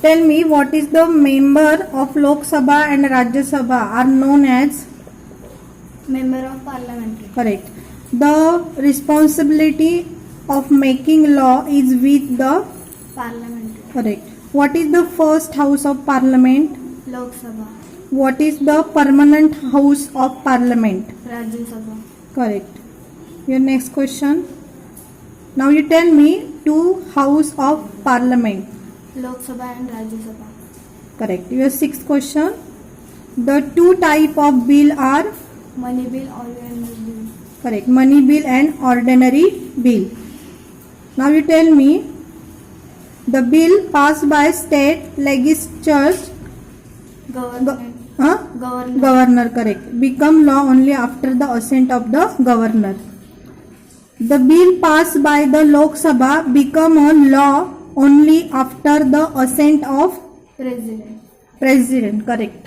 Tell me what is the member of Lok Sabha and Rajya Sabha are known as? Member of Parliament. Correct. The responsibility of making law is with the? Parliament. Correct. What is the first house of parliament? Lok Sabha. What is the permanent house of parliament? Rajya Sabha. Correct. Your next question. Now you tell me two house of parliament. Lok Sabha and Rajya Sabha. Correct. Your sixth question. The two type of bill are? Money bill, ordinary bill. Correct. Money bill and ordinary bill. Now you tell me the bill passed by state legislatures. Government. Governor. Correct. Become law only after the assent of the governor. The bill passed by the Lok Sabha become a law only after the assent of President. president. Correct.